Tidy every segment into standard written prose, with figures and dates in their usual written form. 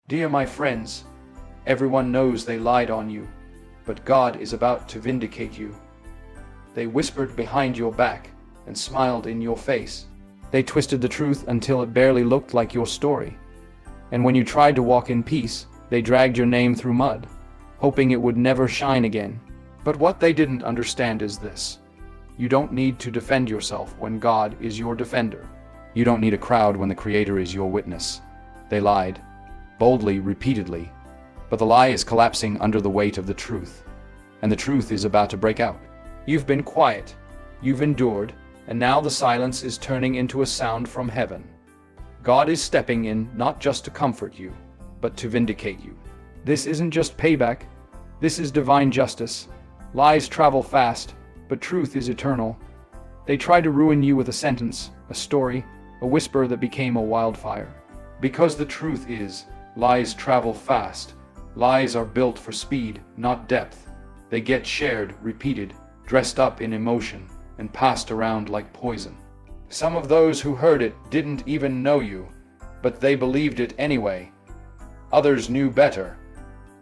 Dear my friends, everyone knows they lied on you, but God is about to vindicate you. They whispered behind your back and smiled in your face. They twisted the truth until it barely looked like your story. And when you tried to walk in peace, they dragged your name through mud, hoping it would never shine again. But what they didn't understand is this: you don't need to defend yourself when God is your defender. You don't need a crowd when the Creator is your witness. They lied, boldly, repeatedly, but the lie is collapsing under the weight of the truth, and the truth is about to break out. You've been quiet, you've endured, and now the silence is turning into a sound from heaven. God is stepping in not just to comfort you, but to vindicate you. This isn't just payback, this is divine justice. Lies travel fast, but truth is eternal. They try to ruin you with a sentence, a story, a whisper that became a wildfire. Because the truth is, lies travel fast. Lies are built for speed, not depth. They get shared, repeated, dressed up in emotion, and passed around like poison. Some of those who heard it didn't even know you, but they believed it anyway. Others knew better,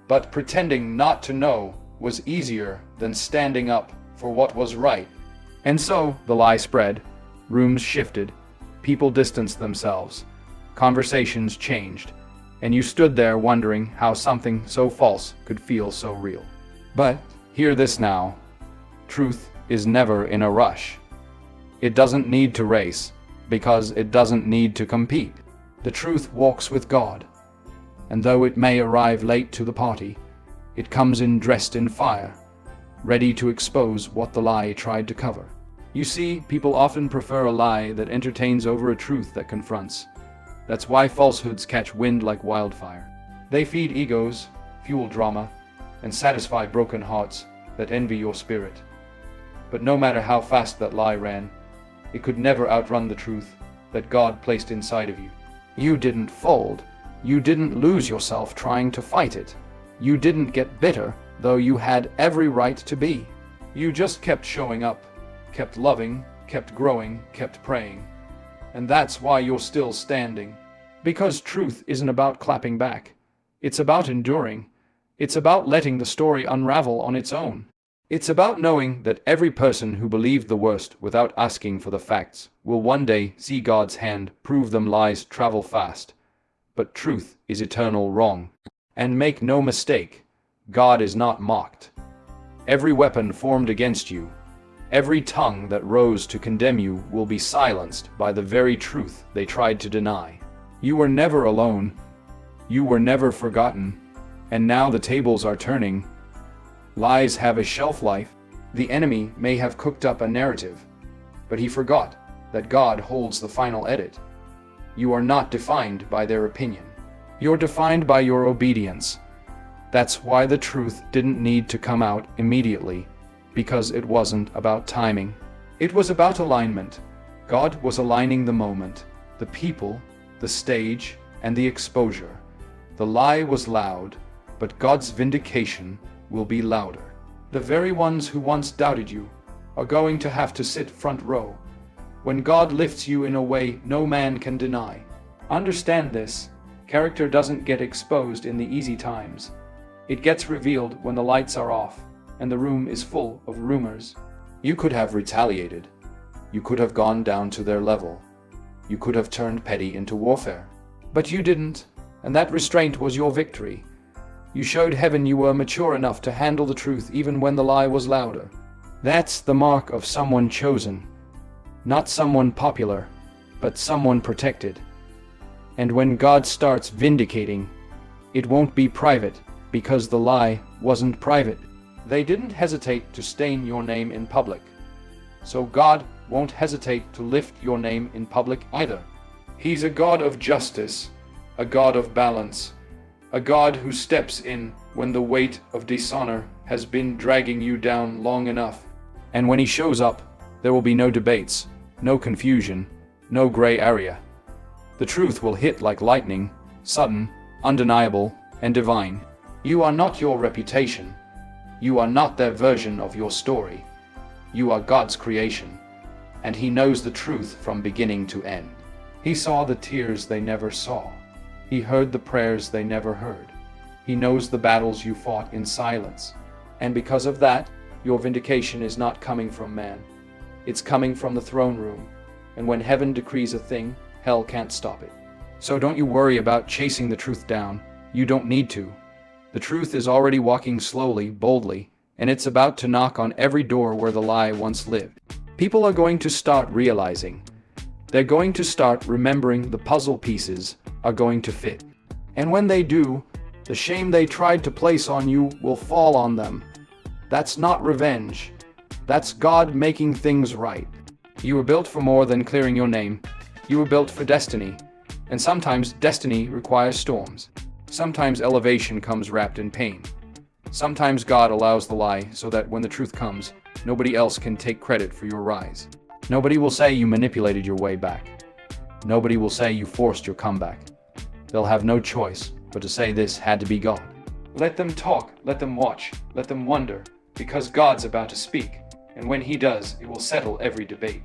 but pretending not to know was easier than standing up for what was right. And so the lie spread, rooms shifted, people distanced themselves, conversations changed, and you stood there wondering how something so false could feel so real. But hear this now: truth is never in a rush. It doesn't need to race, because it doesn't need to compete. The truth walks with God, and though it may arrive late to the party, it comes in dressed in fire, ready to expose what the lie tried to cover. You see, people often prefer a lie that entertains over a truth that confronts. That's why falsehoods catch wind like wildfire. They feed egos, fuel drama, and satisfy broken hearts that envy your spirit. But no matter how fast that lie ran, it could never outrun the truth that God placed inside of you. You didn't fold. You didn't lose yourself trying to fight it. You didn't get bitter, though you had every right to be. You just kept showing up, kept loving, kept growing, kept praying. And that's why you're still standing. Because truth isn't about clapping back. It's about enduring. It's about letting the story unravel on its own. It's about knowing that every person who believed the worst without asking for the facts will one day see God's hand prove them. Lies travel fast, but truth is eternal wrong. And make no mistake, God is not mocked. Every weapon formed against you, every tongue that rose to condemn you will be silenced by the very truth they tried to deny. You were never alone. You were never forgotten. And now the tables are turning. Lies have a shelf life. The enemy may have cooked up a narrative, but he forgot that God holds the final edit. You are not defined by their opinion. You're defined by your obedience. That's why the truth didn't need to come out immediately, because it wasn't about timing. It was about alignment. God was aligning the moment, the people, the stage, and the exposure. The lie was loud, but God's vindication will be louder. The very ones who once doubted you are going to have to sit front row when God lifts you in a way no man can deny. Understand this: character doesn't get exposed in the easy times. It gets revealed when the lights are off and the room is full of rumors. You could have retaliated. You could have gone down to their level. You could have turned petty into warfare. But you didn't, and that restraint was your victory. You showed heaven you were mature enough to handle the truth even when the lie was louder. That's the mark of someone chosen. Not someone popular, but someone protected. And when God starts vindicating, it won't be private, because the lie wasn't private. They didn't hesitate to stain your name in public. So God won't hesitate to lift your name in public either. He's a God of justice, a God of balance, a God who steps in when the weight of dishonor has been dragging you down long enough. And when he shows up, there will be no debates, no confusion, no gray area. The truth will hit like lightning, sudden, undeniable, and divine. You are not your reputation. You are not their version of your story. You are God's creation, and he knows the truth from beginning to end. He saw the tears they never saw. He heard the prayers they never heard. He knows the battles you fought in silence. And because of that, your vindication is not coming from man. It's coming from the throne room. And when heaven decrees a thing, hell can't stop it. So don't you worry about chasing the truth down. You don't need to. The truth is already walking slowly, boldly, and it's about to knock on every door where the lie once lived. People are going to start realizing. They're going to start remembering the puzzle pieces are going to fit. And when they do, the shame they tried to place on you will fall on them. That's not revenge. That's God making things right. You were built for more than clearing your name. You were built for destiny. And sometimes destiny requires storms. Sometimes elevation comes wrapped in pain. Sometimes God allows the lie so that when the truth comes, nobody else can take credit for your rise. Nobody will say you manipulated your way back. Nobody will say you forced your comeback. They'll have no choice but to say this had to be God. Let them talk, let them watch, let them wonder, because God's about to speak, and when He does, it will settle every debate.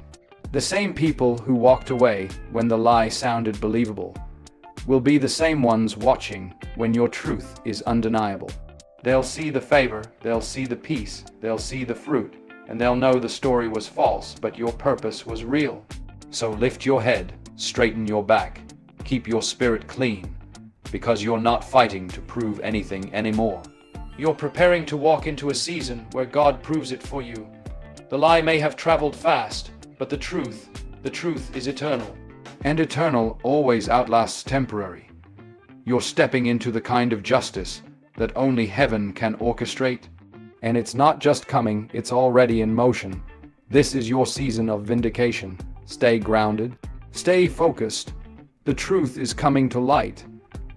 The same people who walked away when the lie sounded believable will be the same ones watching when your truth is undeniable. They'll see the favor, they'll see the peace, they'll see the fruit, and they'll know the story was false, but your purpose was real. So lift your head, straighten your back, keep your spirit clean, because you're not fighting to prove anything anymore. You're preparing to walk into a season where God proves it for you. The lie may have traveled fast, but the truth is eternal. And eternal always outlasts temporary. You're stepping into the kind of justice that only heaven can orchestrate. And it's not just coming, it's already in motion. This is your season of vindication. Stay grounded. Stay focused. The truth is coming to light.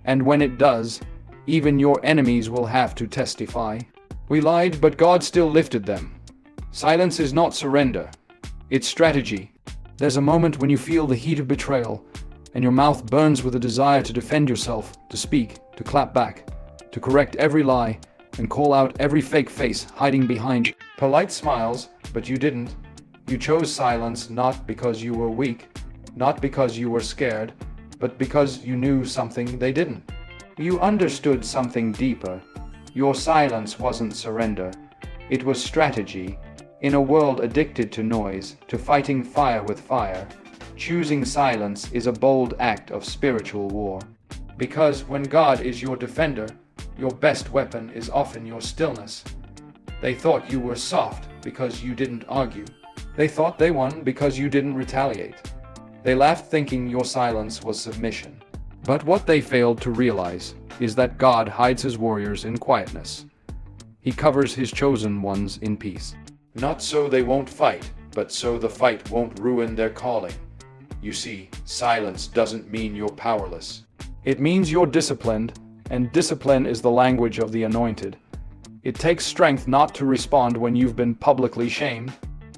And when it does, even your enemies will have to testify. We lied, but God still lifted them. Silence is not surrender. It's strategy. There's a moment when you feel the heat of betrayal, and your mouth burns with a desire to defend yourself, to speak, to clap back, to correct every lie, and call out every fake face hiding behind you. Polite smiles, but you didn't. You chose silence not because you were weak, not because you were scared, but because you knew something they didn't. You understood something deeper. Your silence wasn't surrender. It was strategy. In a world addicted to noise, to fighting fire with fire, choosing silence is a bold act of spiritual war. Because when God is your defender, your best weapon is often your stillness. They thought you were soft because you didn't argue. They thought they won because you didn't retaliate. They laughed thinking your silence was submission. But what they failed to realize is that God hides His warriors in quietness. He covers His chosen ones in peace. Not so they won't fight, but so the fight won't ruin their calling. You see, silence doesn't mean you're powerless. It means you're disciplined, and discipline is the language of the anointed. It takes strength not to respond when you've been publicly shamed.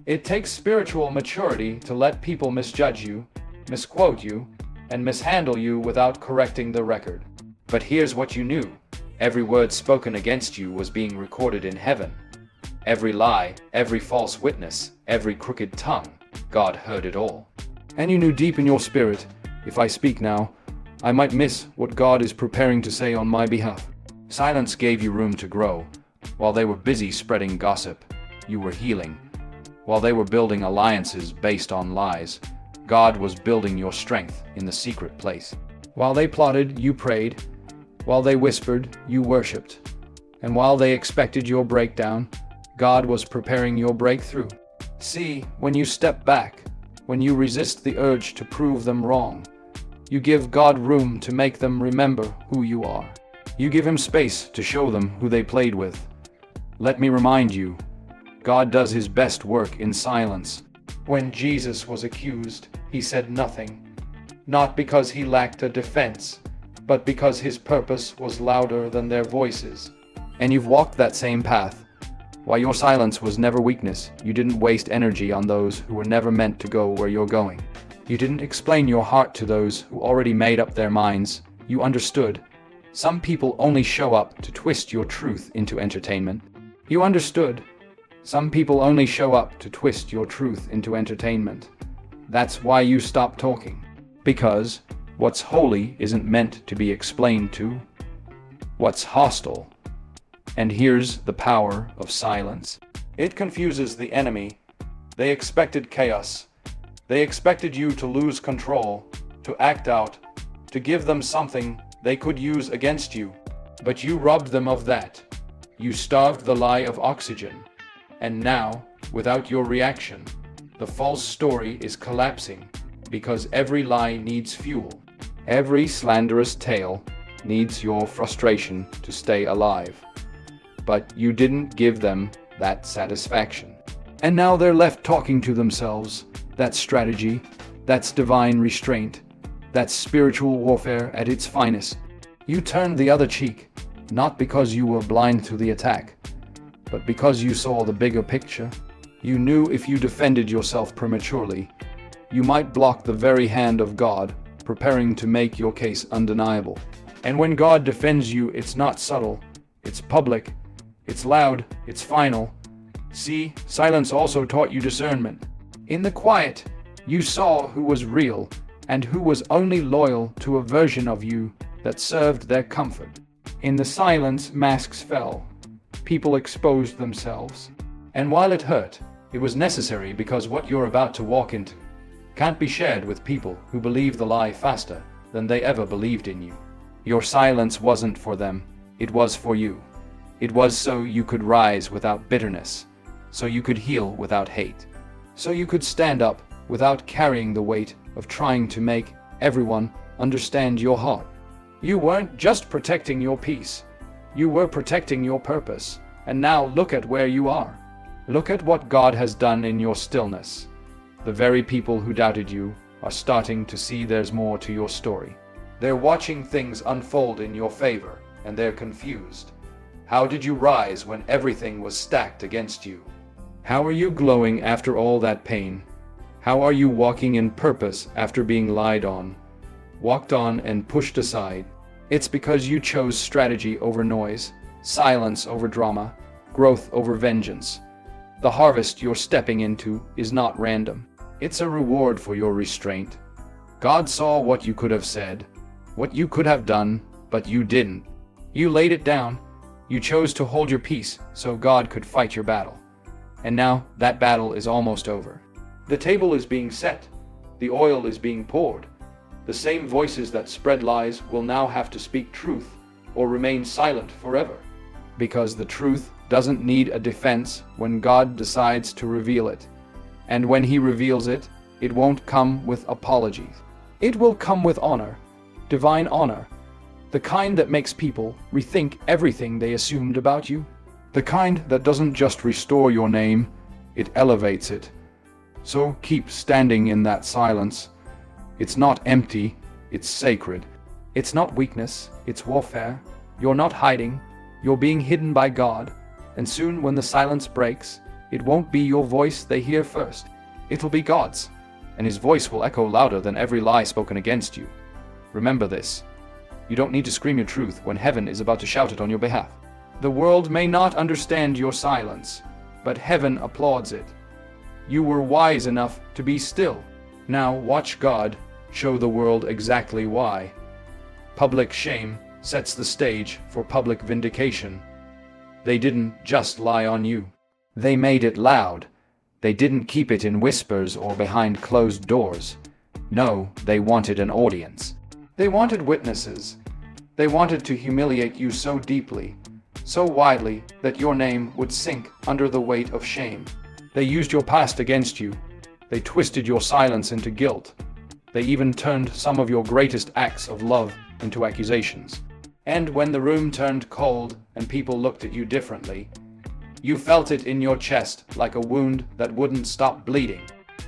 It takes spiritual maturity to let people misjudge you, misquote you, and mishandle you without correcting the record. But here's what you knew. Every word spoken against you was being recorded in heaven. Every lie, every false witness, every crooked tongue, God heard it all. And you knew deep in your spirit, if I speak now, I might miss what God is preparing to say on my behalf. Silence gave you room to grow. While they were busy spreading gossip, you were healing. While they were building alliances based on lies, God was building your strength in the secret place. While they plotted, you prayed. While they whispered, you worshipped. And while they expected your breakdown, God was preparing your breakthrough. See, when you step back, when you resist the urge to prove them wrong, you give God room to make them remember who you are. You give Him space to show them who they played with. Let me remind you, God does His best work in silence. When Jesus was accused, He said nothing, not because He lacked a defense, but because His purpose was louder than their voices. And you've walked that same path. While your silence was never weakness, you didn't waste energy on those who were never meant to go where you're going. You didn't explain your heart to those who already made up their minds. You understood. Some people only show up to twist your truth into entertainment. You understood. Some people only show up to twist your truth into entertainment. That's why you stopped talking. Because What's holy isn't meant to be explained to. What's hostile. And here's the power of silence. It confuses the enemy. They expected chaos. They expected you to lose control, to act out, to give them something they could use against you. But you robbed them of that. You starved the lie of oxygen. And now, without your reaction, the false story is collapsing, because every lie needs fuel. Every slanderous tale needs your frustration to stay alive. But you didn't give them that satisfaction. And now they're left talking to themselves. That's strategy. That's divine restraint. That's spiritual warfare at its finest. You turned the other cheek, not because you were blind to the attack, but because you saw the bigger picture. You knew if you defended yourself prematurely, you might block the very hand of God, preparing to make your case undeniable. And when God defends you, it's not subtle, it's public, it's loud, it's final. See, silence also taught you discernment. In the quiet, you saw who was real and who was only loyal to a version of you that served their comfort. In the silence, masks fell. People exposed themselves. And while it hurt, it was necessary, because what you're about to walk into can't be shared with people who believe the lie faster than they ever believed in you. Your silence wasn't for them, it was for you. It was so you could rise without bitterness, so you could heal without hate, so you could stand up without carrying the weight of trying to make everyone understand your heart. You weren't just protecting your peace, you were protecting your purpose. And now look at where you are. Look at what God has done in your stillness. The very people who doubted you are starting to see there's more to your story. They're watching things unfold in your favor, and they're confused. How did you rise when everything was stacked against you? How are you glowing after all that pain? How are you walking in purpose after being lied on, walked on and pushed aside? It's because you chose strategy over noise, silence over drama, growth over vengeance. The harvest you're stepping into is not random. It's a reward for your restraint. God saw what you could have said, what you could have done, but you didn't. You laid it down. You chose to hold your peace so God could fight your battle. And now that battle is almost over. The table is being set. The oil is being poured. The same voices that spread lies will now have to speak truth or remain silent forever. Because the truth doesn't need a defense when God decides to reveal it. And when He reveals it, it won't come with apologies. It will come with honor, divine honor, the kind that makes people rethink everything they assumed about you. The kind that doesn't just restore your name, it elevates it. So keep standing in that silence. It's not empty, it's sacred. It's not weakness, it's warfare. You're not hiding, you're being hidden by God. And soon when the silence breaks, it won't be your voice they hear first. It'll be God's, and His voice will echo louder than every lie spoken against you. Remember this. You don't need to scream your truth when heaven is about to shout it on your behalf. The world may not understand your silence, but heaven applauds it. You were wise enough to be still. Now watch God show the world exactly why. Public shame sets the stage for public vindication. They didn't just lie on you. They made it loud. They didn't keep it in whispers or behind closed doors. No, they wanted an audience. They wanted witnesses. They wanted to humiliate you so deeply, so widely, that your name would sink under the weight of shame. They used your past against you. They twisted your silence into guilt. They even turned some of your greatest acts of love into accusations. And when the room turned cold and people looked at you differently, you felt it in your chest like a wound that wouldn't stop bleeding.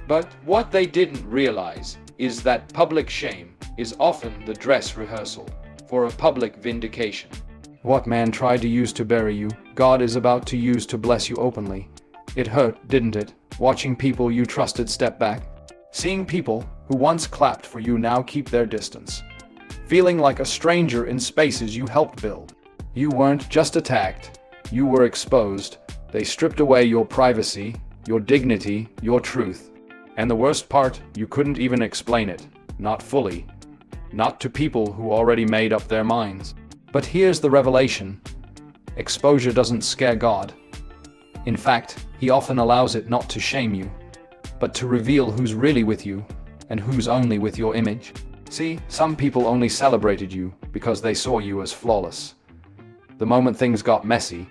But what they didn't realize is that public shame is often the dress rehearsal for a public vindication. What man tried to use to bury you, God is about to use to bless you openly. It hurt, didn't it, watching people you trusted step back? Seeing people who once clapped for you now keep their distance? Feeling like a stranger in spaces you helped build? You weren't just attacked, you were exposed. They stripped away your privacy, your dignity, your truth. And the worst part, you couldn't even explain it. Not fully. not to people who already made up their minds. But here's the revelation. Exposure doesn't scare God. In fact, he often allows it not to shame you, but to reveal who's really with you and who's only with your image. See, some people only celebrated you because they saw you as flawless. The moment things got messy,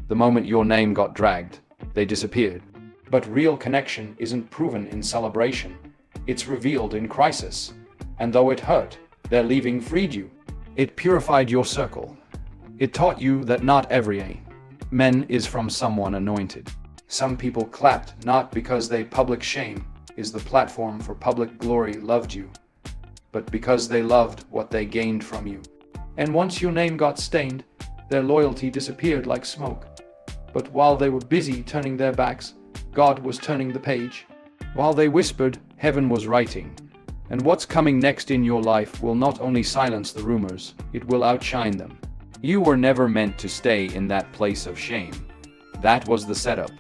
the moment your name got dragged, they disappeared. But real connection isn't proven in celebration. It's revealed in crisis. And though it hurt, their leaving freed you. It purified your circle. It taught you that not every man is from someone anointed. Some people clapped not because they public shame is the platform for public glory loved you, but because they loved what they gained from you. And once your name got stained, their loyalty disappeared like smoke. But while they were busy turning their backs, God was turning the page. While they whispered, heaven was writing. And what's coming next in your life will not only silence the rumors, it will outshine them. You were never meant to stay in that place of shame. That was the setup.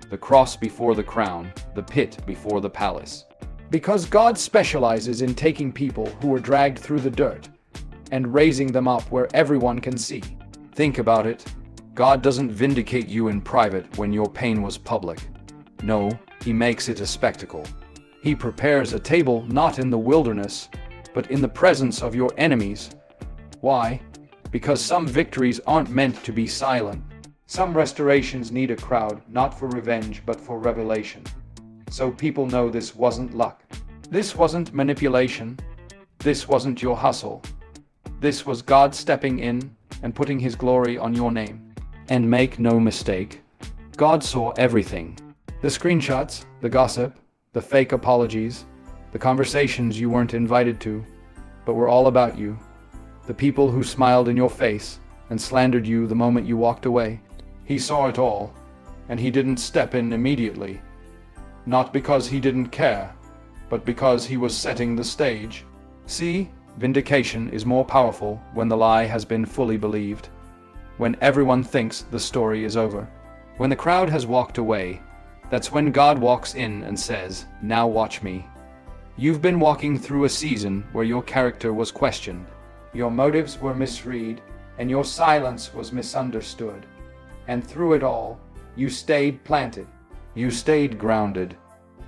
The cross before the crown, the pit before the palace. Because God specializes in taking people who were dragged through the dirt and raising them up where everyone can see. Think about it. God doesn't vindicate you in private when your pain was public. No, he makes it a spectacle. He prepares a table not in the wilderness, but in the presence of your enemies. Why? Because some victories aren't meant to be silent. Some restorations need a crowd, not for revenge, but for revelation. So people know this wasn't luck. This wasn't manipulation. This wasn't your hustle. This was God stepping in and putting his glory on your name. And make no mistake, God saw everything. The screenshots, the gossip, the fake apologies, the conversations you weren't invited to, but were all about you. The people who smiled in your face and slandered you the moment you walked away. He saw it all, and he didn't step in immediately. Not because he didn't care, but because he was setting the stage. See, vindication is more powerful when the lie has been fully believed. When everyone thinks the story is over. When the crowd has walked away, that's when God walks in and says, now watch me. You've been walking through a season where your character was questioned, your motives were misread, and your silence was misunderstood. And through it all, you stayed planted. You stayed grounded.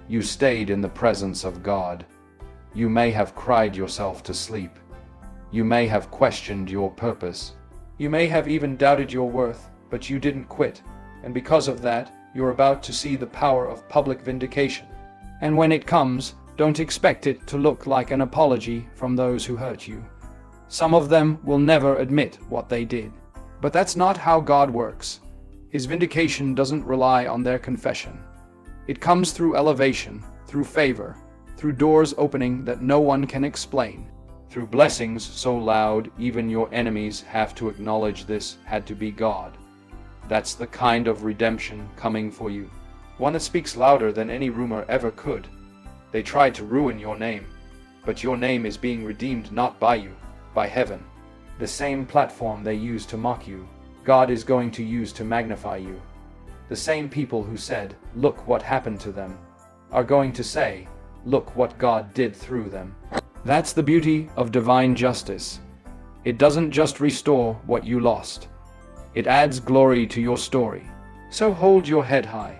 You stayed in the presence of God. You may have cried yourself to sleep. You may have questioned your purpose. You may have even doubted your worth, but you didn't quit. And because of that, you're about to see the power of public vindication. And when it comes, don't expect it to look like an apology from those who hurt you. Some of them will never admit what they did. But that's not how God works. His vindication doesn't rely on their confession. It comes through elevation, through favor, through doors opening that no one can explain, through blessings so loud even your enemies have to acknowledge this had to be God. That's the kind of redemption coming for you. One that speaks louder than any rumor ever could. They tried to ruin your name, but your name is being redeemed not by you, by heaven. The same platform they used to mock you, God is going to use to magnify you. The same people who said, look what happened to them, are going to say, look what God did through them. That's the beauty of divine justice. It doesn't just restore what you lost. It adds glory to your story. So hold your head high.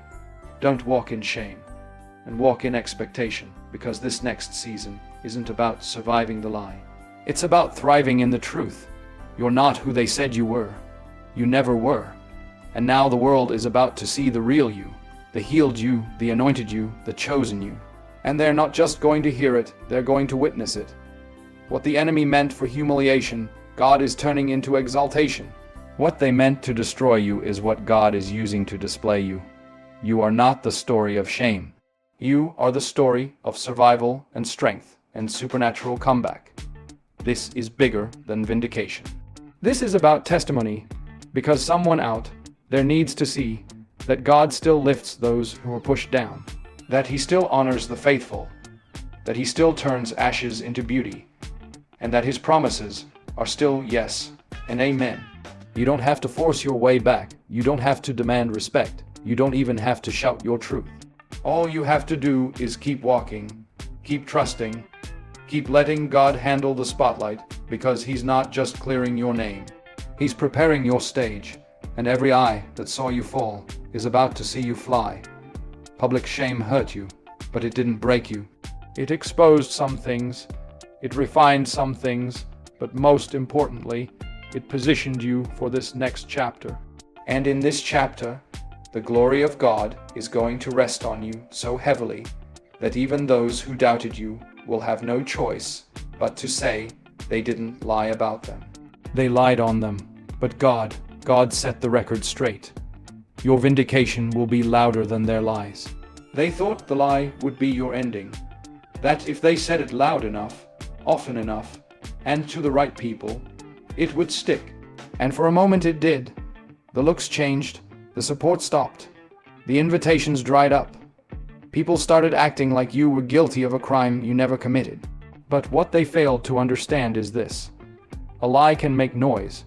Don't walk in shame, and walk in expectation, because this next season isn't about surviving the lie. It's about thriving in the truth. You're not who they said you were. You never were. And now the world is about to see the real you, the healed you, the anointed you, the chosen you. And they're not just going to hear it, they're going to witness it. What the enemy meant for humiliation, God is turning into exaltation. What they meant to destroy you is what God is using to display you. You are not the story of shame. You are the story of survival and strength and supernatural comeback. This is bigger than vindication. This is about testimony, because someone out there needs to see that God still lifts those who are pushed down, that he still honors the faithful, that he still turns ashes into beauty, and that his promises are still yes and amen. You don't have to force your way back. You don't have to demand respect. You don't even have to shout your truth. All you have to do is keep walking, keep trusting, Keep letting God handle the spotlight, because He's not just clearing your name. He's preparing your stage, and every eye that saw you fall is about to see you fly. Public shame hurt you, but it didn't break you. It exposed some things, it refined some things, but most importantly, it positioned you for this next chapter. And in this chapter, the glory of God is going to rest on you so heavily that even those who doubted you will have no choice but to say they didn't lie about them. They lied on them, but God set the record straight. Your vindication will be louder than their lies. They thought the lie would be your ending, that if they said it loud enough, often enough, and to the right people, it would stick. And for a moment it did. The looks changed, the support stopped, the invitations dried up. People started acting like you were guilty of a crime you never committed. But what they failed to understand is this: a lie can make noise,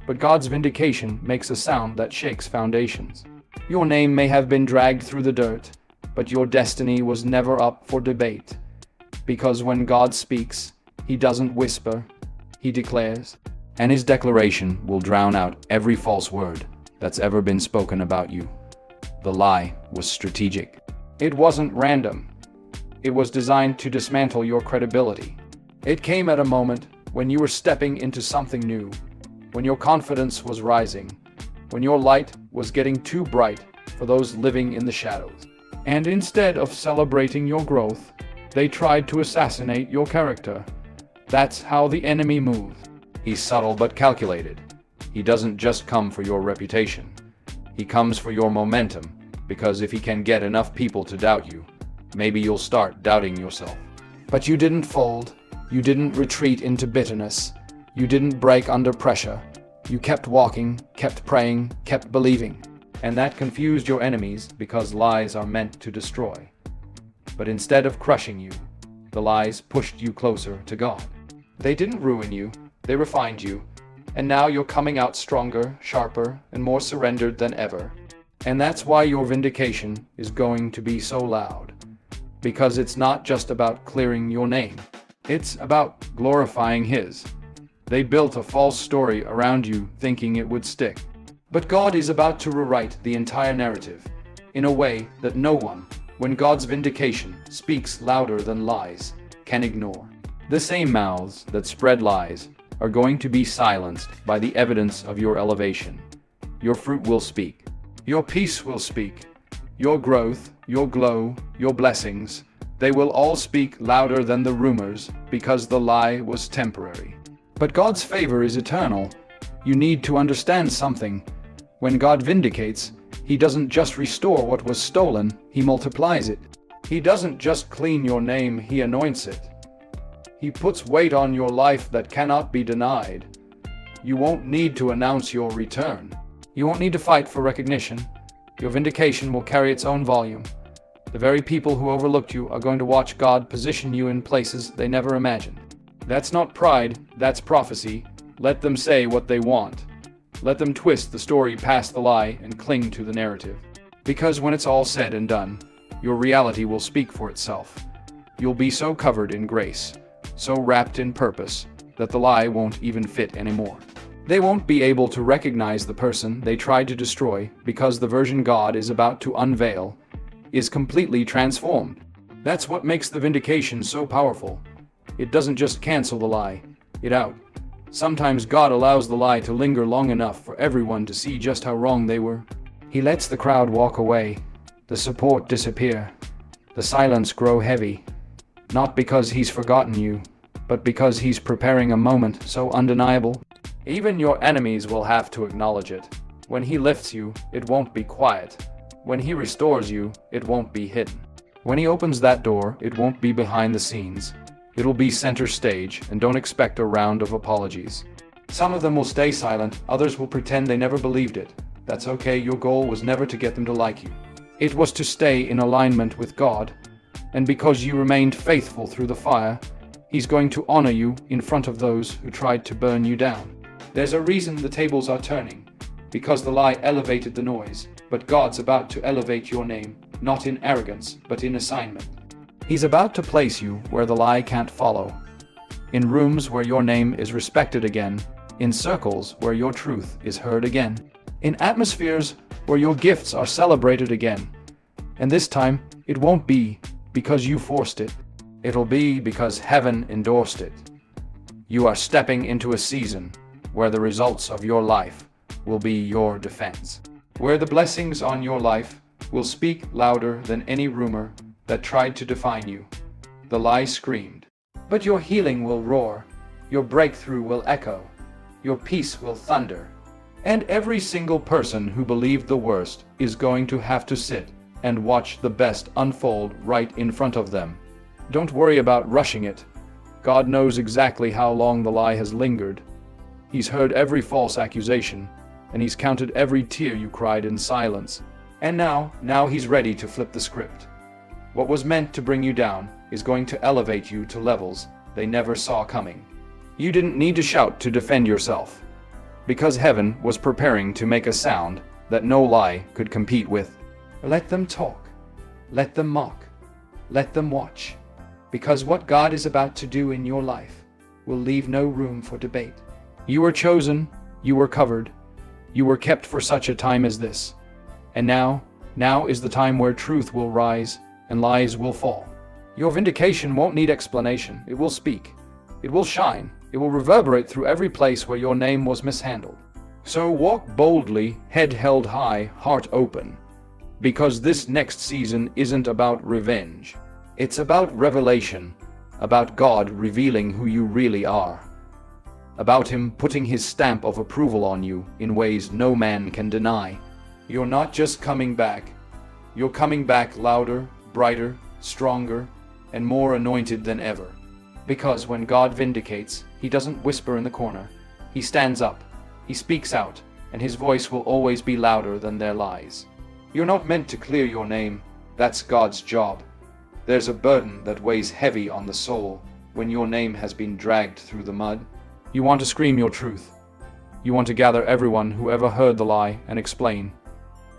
but God's vindication makes a sound that shakes foundations. Your name may have been dragged through the dirt, but your destiny was never up for debate. Because when God speaks, He doesn't whisper, He declares. And His declaration will drown out every false word that's ever been spoken about you. The lie was strategic. It wasn't random. It was designed to dismantle your credibility. It came at a moment when you were stepping into something new, when your confidence was rising, when your light was getting too bright for those living in the shadows. And instead of celebrating your growth, they tried to assassinate your character. That's how the enemy moves. He's subtle but calculated. He doesn't just come for your reputation. He comes for your momentum, because if he can get enough people to doubt you, maybe you'll start doubting yourself. But you didn't fold. You didn't retreat into bitterness. You didn't break under pressure. You kept walking, kept praying, kept believing. And that confused your enemies, because lies are meant to destroy. But instead of crushing you, the lies pushed you closer to God. They didn't ruin you, they refined you. And now you're coming out stronger, sharper, and more surrendered than ever. And that's why your vindication is going to be so loud. Because it's not just about clearing your name. It's about glorifying His. They built a false story around you thinking it would stick. But God is about to rewrite the entire narrative in a way that no one, when God's vindication speaks louder than lies, can ignore. The same mouths that spread lies are going to be silenced by the evidence of your elevation. Your fruit will speak. Your peace will speak. Your growth, your glow, your blessings, they will all speak louder than the rumors, because the lie was temporary. But God's favor is eternal. You need to understand something. When God vindicates, He doesn't just restore what was stolen, He multiplies it. He doesn't just clean your name, He anoints it. He puts weight on your life that cannot be denied. You won't need to announce your return. You won't need to fight for recognition. Your vindication will carry its own volume. The very people who overlooked you are going to watch God position you in places they never imagined. That's not pride, that's prophecy. Let them say what they want. Let them twist the story past the lie and cling to the narrative. Because when it's all said and done, your reality will speak for itself. You'll be so covered in grace, so wrapped in purpose, that the lie won't even fit anymore. They won't be able to recognize the person they tried to destroy, because the version God is about to unveil is completely transformed. That's what makes the vindication so powerful. It doesn't just cancel the lie, it out. Sometimes God allows the lie to linger long enough for everyone to see just how wrong they were. He lets the crowd walk away, the support disappear, the silence grow heavy. Not because He's forgotten you, but because He's preparing a moment so undeniable. Even your enemies will have to acknowledge it. When He lifts you, it won't be quiet. When He restores you, it won't be hidden. When He opens that door, it won't be behind the scenes. It'll be center stage, and don't expect a round of apologies. Some of them will stay silent, others will pretend they never believed it. That's okay, your goal was never to get them to like you. It was to stay in alignment with God. And because you remained faithful through the fire, He's going to honor you in front of those who tried to burn you down. There's a reason the tables are turning, because the lie elevated the noise, but God's about to elevate your name, not in arrogance, but in assignment. He's about to place you where the lie can't follow, In rooms where your name is respected again, in circles where your truth is heard again, in atmospheres where your gifts are celebrated again. And this time, it won't be because you forced it. It'll be because heaven endorsed it. You are stepping into a season where the results of your life will be your defense, where the blessings on your life will speak louder than any rumor that tried to define you. The lie screamed, but your healing will roar, your breakthrough will echo, your peace will thunder. And every single person who believed the worst is going to have to sit and watch the best unfold right in front of them. Don't worry about rushing it. God knows exactly how long the lie has lingered. He's heard every false accusation, and he's counted every tear you cried in silence. And now he's ready to flip the script. What was meant to bring you down is going to elevate you to levels they never saw coming. You didn't need to shout to defend yourself, because heaven was preparing to make a sound that no lie could compete with. Let them talk. Let them mock. Let them watch. Because what God is about to do in your life will leave no room for debate. You were chosen, you were covered, you were kept for such a time as this. And now is the time where truth will rise and lies will fall. Your vindication won't need explanation. It will speak. It will shine. It will reverberate through every place where your name was mishandled. So walk boldly, head held high, heart open. Because this next season isn't about revenge. It's about revelation, about God revealing who you really are, about Him putting His stamp of approval on you in ways no man can deny. You're not just coming back, you're coming back louder, brighter, stronger, and more anointed than ever. Because when God vindicates, He doesn't whisper in the corner. He stands up, He speaks out, and His voice will always be louder than their lies. You're not meant to clear your name. That's God's job. There's a burden that weighs heavy on the soul when your name has been dragged through the mud. You want to scream your truth. You want to gather everyone who ever heard the lie and explain,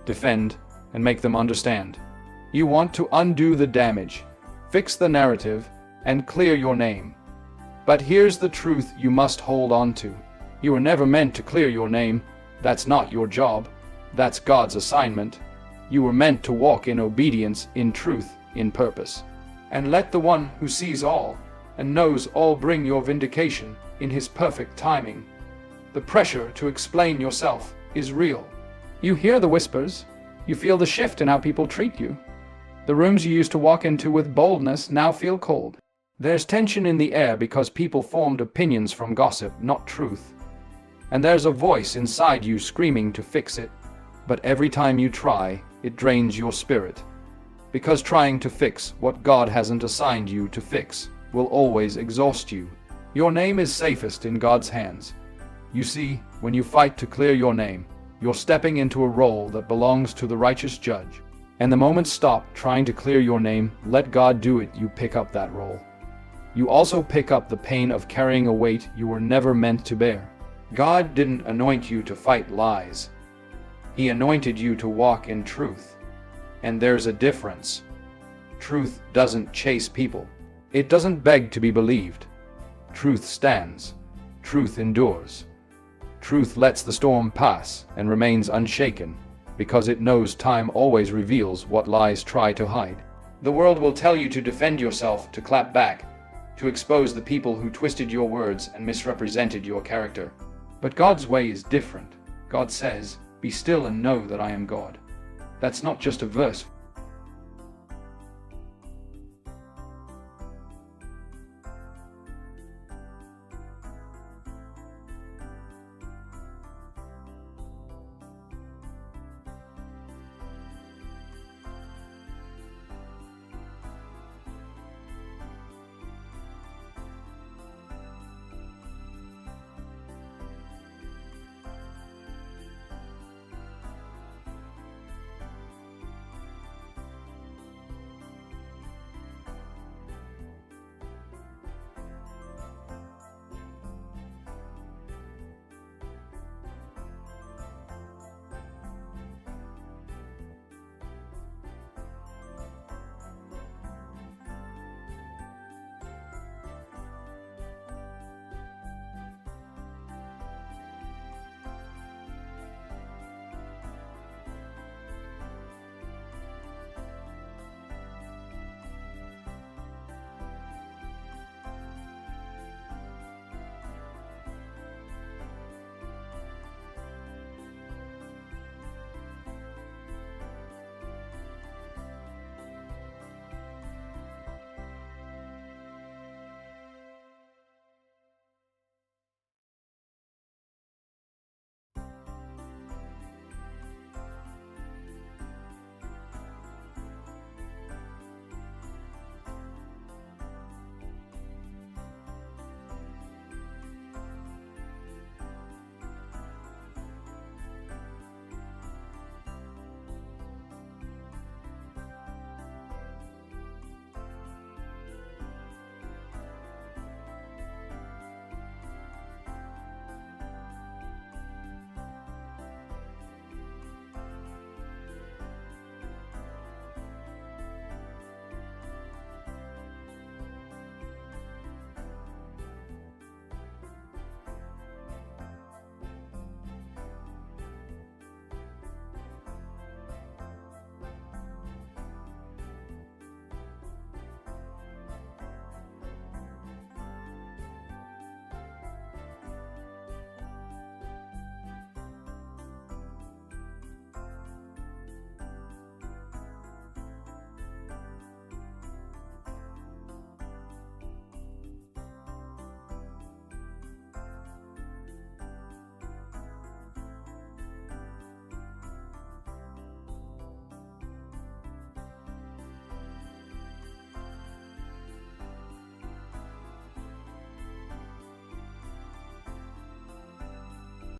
defend, and make them understand. You want to undo the damage, fix the narrative, and clear your name. But here's the truth you must hold on to. You were never meant to clear your name. That's not your job. That's God's assignment. You were meant to walk in obedience, in truth, in purpose. And let the one who sees all and knows all bring your vindication in His perfect timing. The pressure to explain yourself is real. You hear the whispers. You feel the shift in how people treat you. The rooms you used to walk into with boldness now feel cold. There's tension in the air because people formed opinions from gossip, not truth. And there's a voice inside you screaming to fix it. But every time you try, it drains your spirit. Because trying to fix what God hasn't assigned you to fix will always exhaust you. Your name is safest in God's hands. You see, when you fight to clear your name, you're stepping into a role that belongs to the righteous judge. And the moment stop trying to clear your name, let God do it, you pick up that role. You also pick up the pain of carrying a weight you were never meant to bear. God didn't anoint you to fight lies. He anointed you to walk in truth. And there's a difference. Truth doesn't chase people. It doesn't beg to be believed. Truth stands. Truth endures. Truth lets the storm pass and remains unshaken, because it knows time always reveals what lies try to hide. The world will tell you to defend yourself, to clap back, to expose the people who twisted your words and misrepresented your character. But God's way is different. God says, "Be still and know that I am God." That's not just a verse.